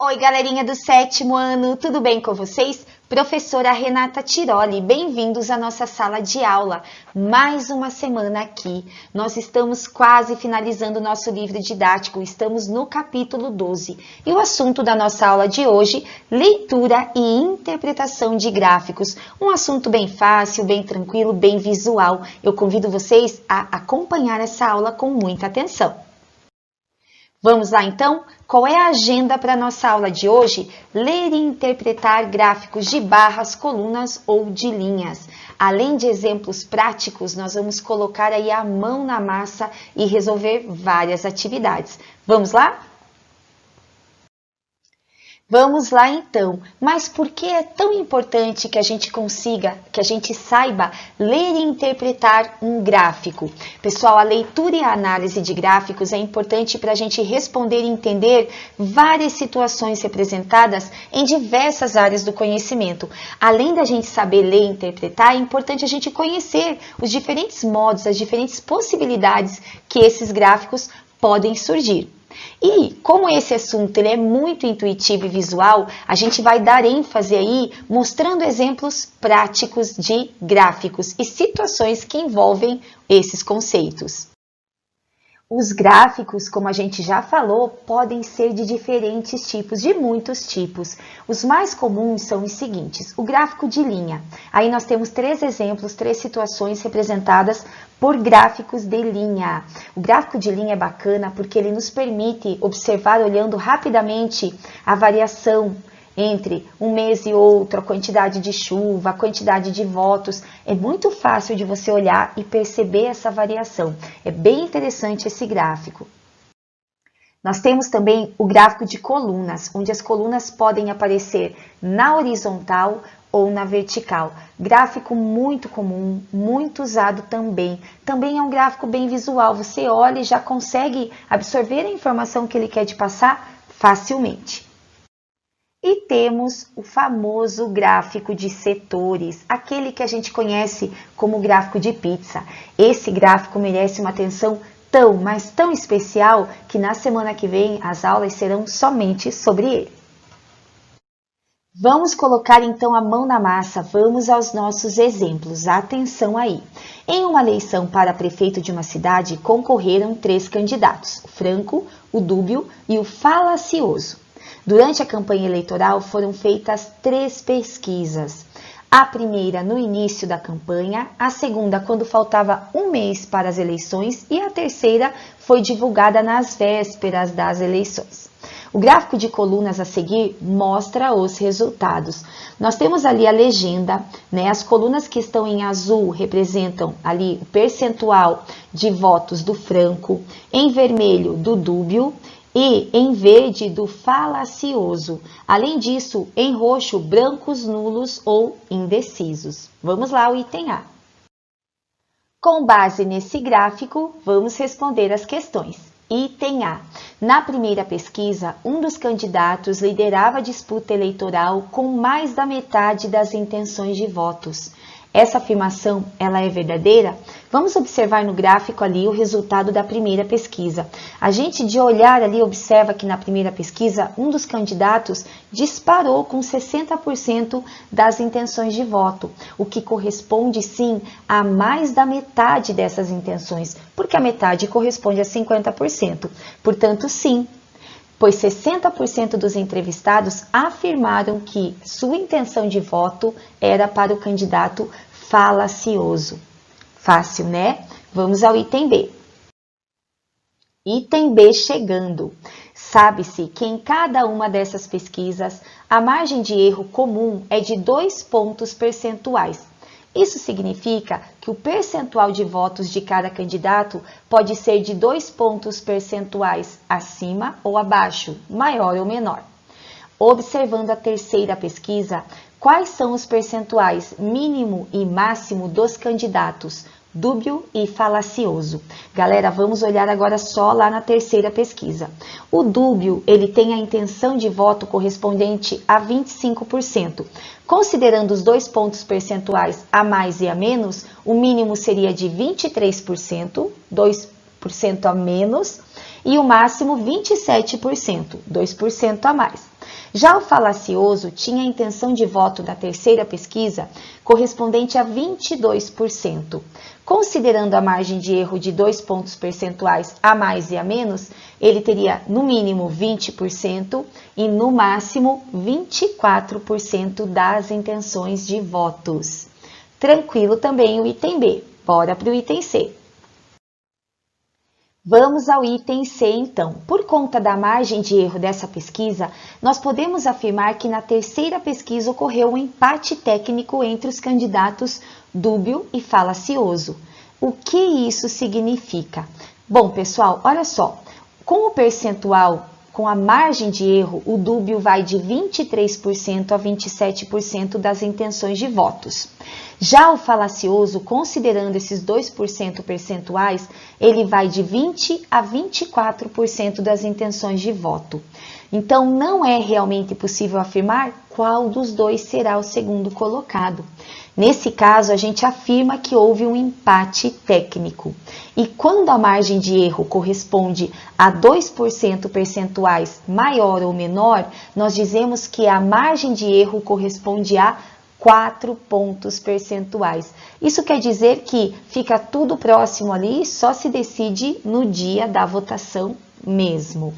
Oi, galerinha do 7º ano, tudo bem com vocês? Professora Renata Tiroli, bem-vindos à nossa sala de aula. Mais uma semana aqui. Nós estamos quase finalizando o nosso livro didático, estamos no capítulo 12. E o assunto da nossa aula de hoje, leitura e interpretação de gráficos. Um assunto bem fácil, bem tranquilo, bem visual. Eu convido vocês a acompanhar essa aula com muita atenção. Vamos lá então? Qual é a agenda para a nossa aula de hoje? Ler e interpretar gráficos de barras, colunas ou de linhas. Além de exemplos práticos, nós vamos colocar aí a mão na massa e resolver várias atividades. Vamos lá? Vamos lá então, mas por que é tão importante que a gente consiga, que a gente saiba ler e interpretar um gráfico? Pessoal, a leitura e a análise de gráficos é importante para a gente responder e entender várias situações representadas em diversas áreas do conhecimento. Além da gente saber ler e interpretar, é importante a gente conhecer os diferentes modos, as diferentes possibilidades que esses gráficos podem surgir. E como esse assunto ele é muito intuitivo e visual, a gente vai dar ênfase aí mostrando exemplos práticos de gráficos e situações que envolvem esses conceitos. Os gráficos, como a gente já falou, podem ser de diferentes tipos, de muitos tipos. Os mais comuns são os seguintes: o gráfico de linha. Aí nós temos três exemplos, três situações representadas por gráficos de linha. O gráfico de linha é bacana porque ele nos permite observar olhando rapidamente a variação entre um mês e outro, a quantidade de chuva, a quantidade de votos. É muito fácil de você olhar e perceber essa variação. É bem interessante esse gráfico. Nós temos também o gráfico de colunas, onde as colunas podem aparecer na horizontal ou na vertical. Gráfico muito comum, muito usado também. Também é um gráfico bem visual. Você olha e já consegue absorver a informação que ele quer te passar facilmente. E temos o famoso gráfico de setores, aquele que a gente conhece como gráfico de pizza. Esse gráfico merece uma atenção tão, mas tão especial que na semana que vem as aulas serão somente sobre ele. Vamos colocar então a mão na massa, vamos aos nossos exemplos. Atenção aí! Em uma eleição para prefeito de uma cidade, concorreram 3 candidatos, o franco, o dúbio e o falacioso. Durante a campanha eleitoral foram feitas 3 pesquisas. A primeira no início da campanha, a segunda quando faltava um mês para as eleições e a terceira foi divulgada nas vésperas das eleições. O gráfico de colunas a seguir mostra os resultados. Nós temos ali a legenda, né? As colunas que estão em azul representam ali o percentual de votos do franco, em vermelho do dúbio, e em verde do falacioso. Além disso, em roxo, brancos nulos ou indecisos. Vamos lá, o item A. Com base nesse gráfico, vamos responder as questões. Item A. Na primeira pesquisa, um dos candidatos liderava a disputa eleitoral com mais da metade das intenções de votos. Essa afirmação, ela é verdadeira? Vamos observar no gráfico ali o resultado da primeira pesquisa. A gente de olhar ali observa que na primeira pesquisa, um dos candidatos disparou com 60% das intenções de voto, o que corresponde sim a mais da metade dessas intenções, porque a metade corresponde a 50%. Portanto, sim, pois 60% dos entrevistados afirmaram que sua intenção de voto era para o candidato falacioso. Fácil, né? Vamos ao item B. Item B chegando. Sabe-se que em cada uma dessas pesquisas, a margem de erro comum é de 2 pontos percentuais. Isso significa que o percentual de votos de cada candidato pode ser de 2 pontos percentuais acima ou abaixo, maior ou menor. Observando a terceira pesquisa, quais são os percentuais mínimo e máximo dos candidatos dúbio e falacioso? Galera, vamos olhar agora só lá na terceira pesquisa. O dúbio, ele tem a intenção de voto correspondente a 25%. Considerando os 2 pontos percentuais a mais e a menos, o mínimo seria de 23%, 2% a menos, e o máximo 27%, 2% a mais. Já o falacioso tinha a intenção de voto da terceira pesquisa correspondente a 22%. Considerando a margem de erro de 2 pontos percentuais a mais e a menos, ele teria no mínimo 20% e no máximo 24% das intenções de votos. Tranquilo também o item B. Bora para o item C. Vamos ao item C, então. Por conta da margem de erro dessa pesquisa, nós podemos afirmar que na terceira pesquisa ocorreu um empate técnico entre os candidatos dúbio e falacioso. O que isso significa? Bom, pessoal, olha só. Com o percentual, com a margem de erro, o dúbio vai de 23% a 27% das intenções de votos. Já o falacioso, considerando esses 2% percentuais, ele vai de 20% a 24% das intenções de voto. Então, não é realmente possível afirmar qual dos dois será o segundo colocado. Nesse caso, a gente afirma que houve um empate técnico. E quando a margem de erro corresponde a 2% percentuais maior ou menor, nós dizemos que a margem de erro corresponde a 4 pontos percentuais. Isso quer dizer que fica tudo próximo ali, só se decide no dia da votação mesmo.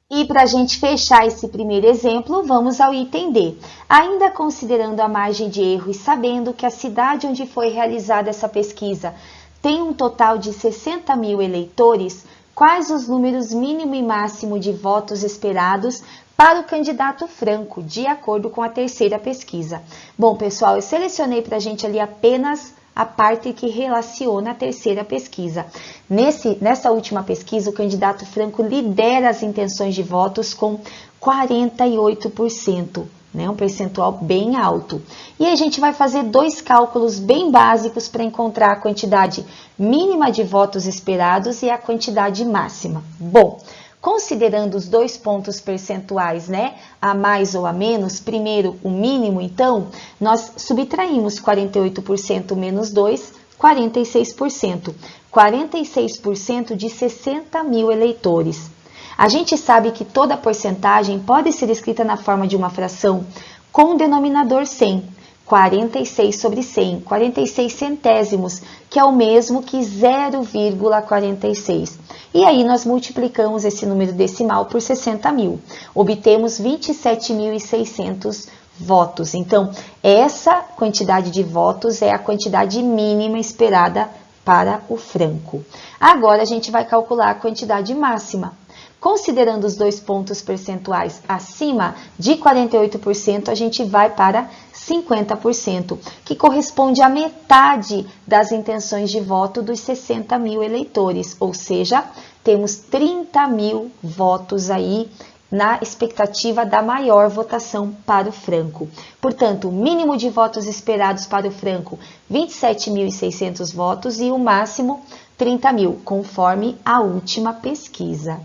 E para a gente fechar esse primeiro exemplo, vamos ao item D. Ainda considerando a margem de erro e sabendo que a cidade onde foi realizada essa pesquisa tem um total de 60 mil eleitores, quais os números mínimo e máximo de votos esperados para o candidato Franco, de acordo com a terceira pesquisa? Bom, pessoal, eu selecionei para a gente ali apenas a parte que relaciona a terceira pesquisa. Nessa última pesquisa, o candidato Franco lidera as intenções de votos com 48%, né? Um percentual bem alto. E a gente vai fazer dois cálculos bem básicos para encontrar a quantidade mínima de votos esperados e a quantidade máxima. Bom, considerando os 2 pontos percentuais, né, a mais ou a menos, primeiro o mínimo, então, nós subtraímos 48% menos 2, 46%. 46% de 60 mil eleitores. A gente sabe que toda porcentagem pode ser escrita na forma de uma fração com denominador 100. 46 sobre 100, 46 centésimos, que é o mesmo que 0,46. E aí nós multiplicamos esse número decimal por 60 mil. Obtemos 27.600 votos. Então, essa quantidade de votos é a quantidade mínima esperada para o Franco. Agora, a gente vai calcular a quantidade máxima. Considerando os 2 pontos percentuais acima de 48%, a gente vai para 50%, que corresponde à metade das intenções de voto dos 60 mil eleitores, ou seja, temos 30 mil votos aí na expectativa da maior votação para o Franco. Portanto, o mínimo de votos esperados para o Franco, 27.600 votos e o máximo 30 mil, conforme a última pesquisa.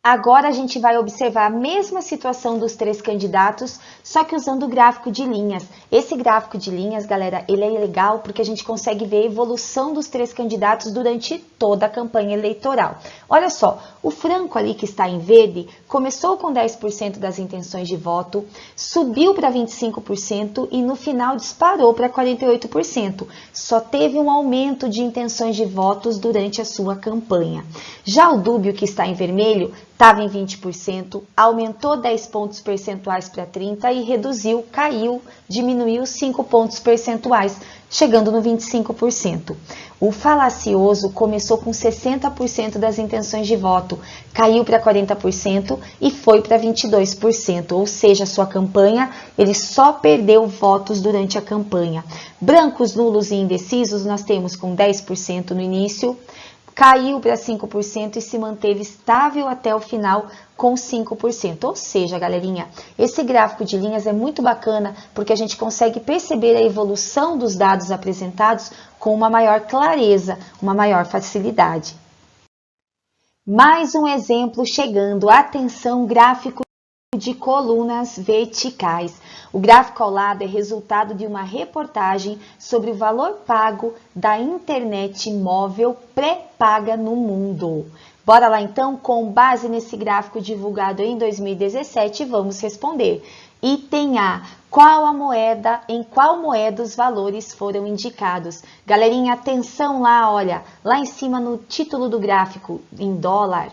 Agora a gente vai observar a mesma situação dos 3 candidatos, só que usando o gráfico de linhas. Esse gráfico de linhas, galera, ele é legal porque a gente consegue ver a evolução dos 3 candidatos durante toda a campanha eleitoral. Olha só, o Franco ali que está em verde, começou com 10% das intenções de voto, subiu para 25% e no final disparou para 48%. Só teve um aumento de intenções de votos durante a sua campanha. Já o Dúbio, que está em vermelho, estava em 20%, aumentou 10 pontos percentuais para 30% e reduziu, caiu, diminuiu 5 pontos percentuais, chegando no 25%. O falacioso começou com 60% das intenções de voto, caiu para 40% e foi para 22%, ou seja, a sua campanha, ele só perdeu votos durante a campanha. Brancos, nulos e indecisos nós temos com 10% no início, caiu para 5% e se manteve estável até o final com 5%. Ou seja, galerinha, esse gráfico de linhas é muito bacana porque a gente consegue perceber a evolução dos dados apresentados com uma maior clareza, uma maior facilidade. Mais um exemplo chegando. Atenção, gráfico de colunas verticais. O gráfico ao lado é resultado de uma reportagem sobre o valor pago da internet móvel pré-paga no mundo. Bora lá então, com base nesse gráfico divulgado em 2017, vamos responder. Item A. Em qual moeda os valores foram indicados? Galerinha, atenção lá, olha, lá em cima no título do gráfico, em dólar.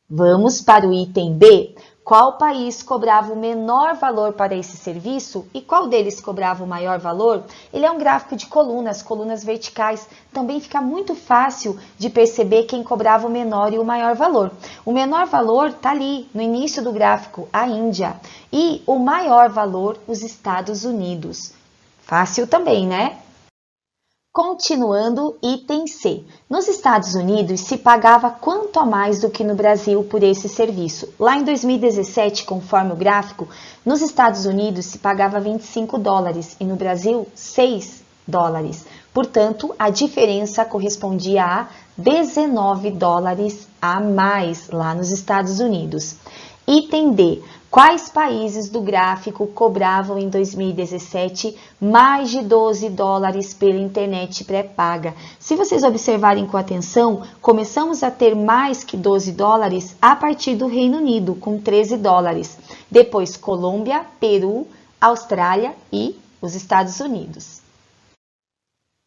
Vamos para o item B. Qual país cobrava o menor valor para esse serviço e qual deles cobrava o maior valor? Ele é um gráfico de colunas verticais. Também fica muito fácil de perceber quem cobrava o menor e o maior valor. O menor valor está ali, no início do gráfico, a Índia. E o maior valor, os Estados Unidos. Fácil também, né? Continuando, item C. Nos Estados Unidos, se pagava quanto a mais do que no Brasil por esse serviço? Lá em 2017, conforme o gráfico, nos Estados Unidos se pagava 25 dólares e no Brasil, 6 dólares. Portanto, a diferença correspondia a 19 dólares a mais lá nos Estados Unidos. Item D. Quais países do gráfico cobravam em 2017 mais de 12 dólares pela internet pré-paga? Se vocês observarem com atenção, começamos a ter mais que 12 dólares a partir do Reino Unido, com 13 dólares. Depois Colômbia, Peru, Austrália e os Estados Unidos.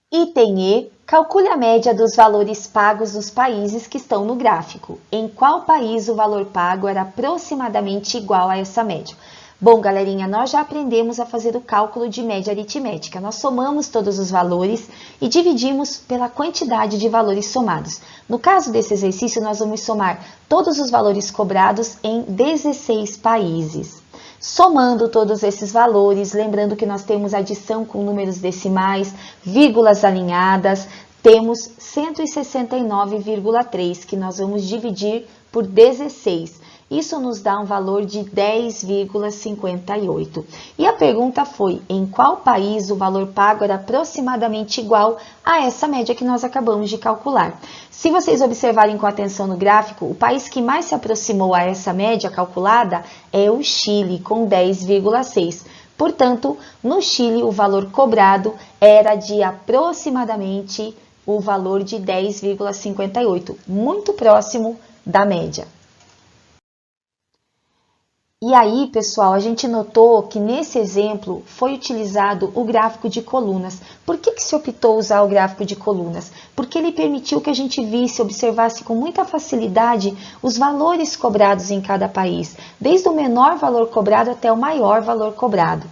Item E. Calcule a média dos valores pagos nos países que estão no gráfico. Em qual país o valor pago era aproximadamente igual a essa média? Bom, galerinha, nós já aprendemos a fazer o cálculo de média aritmética. Nós somamos todos os valores e dividimos pela quantidade de valores somados. No caso desse exercício, nós vamos somar todos os valores cobrados em 16 países. Somando todos esses valores, lembrando que nós temos adição com números decimais, vírgulas alinhadas, temos 169,3 que nós vamos dividir por 16. Isso nos dá um valor de 10,58. E a pergunta foi, em qual país o valor pago era aproximadamente igual a essa média que nós acabamos de calcular? Se vocês observarem com atenção no gráfico, o país que mais se aproximou a essa média calculada é o Chile, com 10,6. Portanto, no Chile, o valor cobrado era de aproximadamente o valor de 10,58, muito próximo da média. E aí, pessoal, a gente notou que nesse exemplo foi utilizado o gráfico de colunas. Por que se optou usar o gráfico de colunas? Porque ele permitiu que a gente visse, observasse com muita facilidade os valores cobrados em cada país, desde o menor valor cobrado até o maior valor cobrado.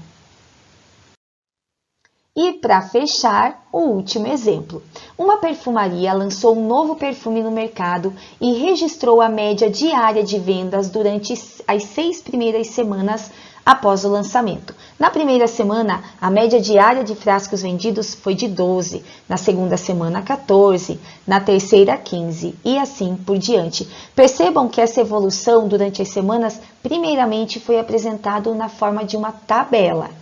E para fechar, o último exemplo. Uma perfumaria lançou um novo perfume no mercado e registrou a média diária de vendas durante as 6 primeiras semanas após o lançamento. Na primeira semana, a média diária de frascos vendidos foi de 12, na segunda semana 14, na terceira 15 e assim por diante. Percebam que essa evolução durante as semanas primeiramente foi apresentado na forma de uma tabela.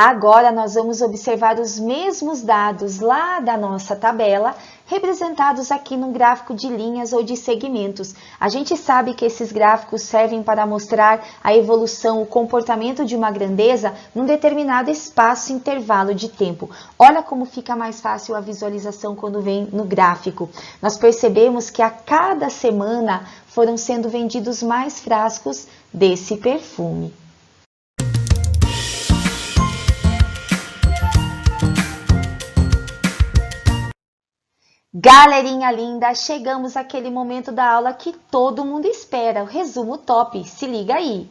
Agora, nós vamos observar os mesmos dados lá da nossa tabela, representados aqui no gráfico de linhas ou de segmentos. A gente sabe que esses gráficos servem para mostrar a evolução, o comportamento de uma grandeza num determinado espaço intervalo de tempo. Olha como fica mais fácil a visualização quando vem no gráfico. Nós percebemos que a cada semana foram sendo vendidos mais frascos desse perfume. Galerinha linda, chegamos àquele momento da aula que todo mundo espera, o resumo top, se liga aí.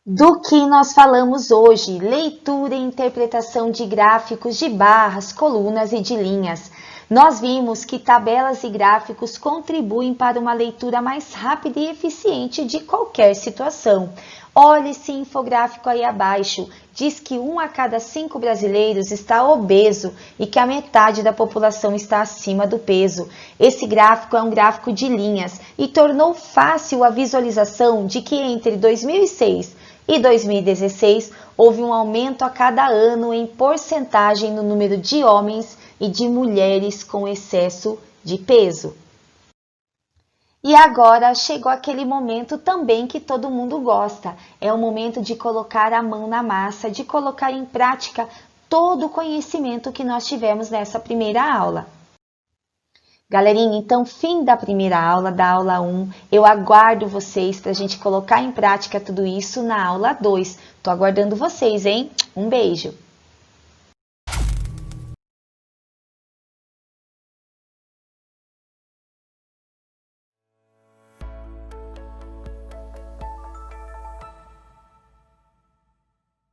Do que nós falamos hoje? Leitura e interpretação de gráficos de barras, colunas e de linhas. Nós vimos que tabelas e gráficos contribuem para uma leitura mais rápida e eficiente de qualquer situação. Olha esse infográfico aí abaixo, diz que 1 a cada 5 brasileiros está obeso e que a metade da população está acima do peso. Esse gráfico é um gráfico de linhas e tornou fácil a visualização de que entre 2006 e 2016 houve um aumento a cada ano em porcentagem no número de homens e de mulheres com excesso de peso. E agora chegou aquele momento também que todo mundo gosta. É o momento de colocar a mão na massa, de colocar em prática todo o conhecimento que nós tivemos nessa primeira aula. Galerinha, então, fim da primeira aula, da aula 1. Eu aguardo vocês para a gente colocar em prática tudo isso na aula 2. Tô aguardando vocês, hein? Um beijo!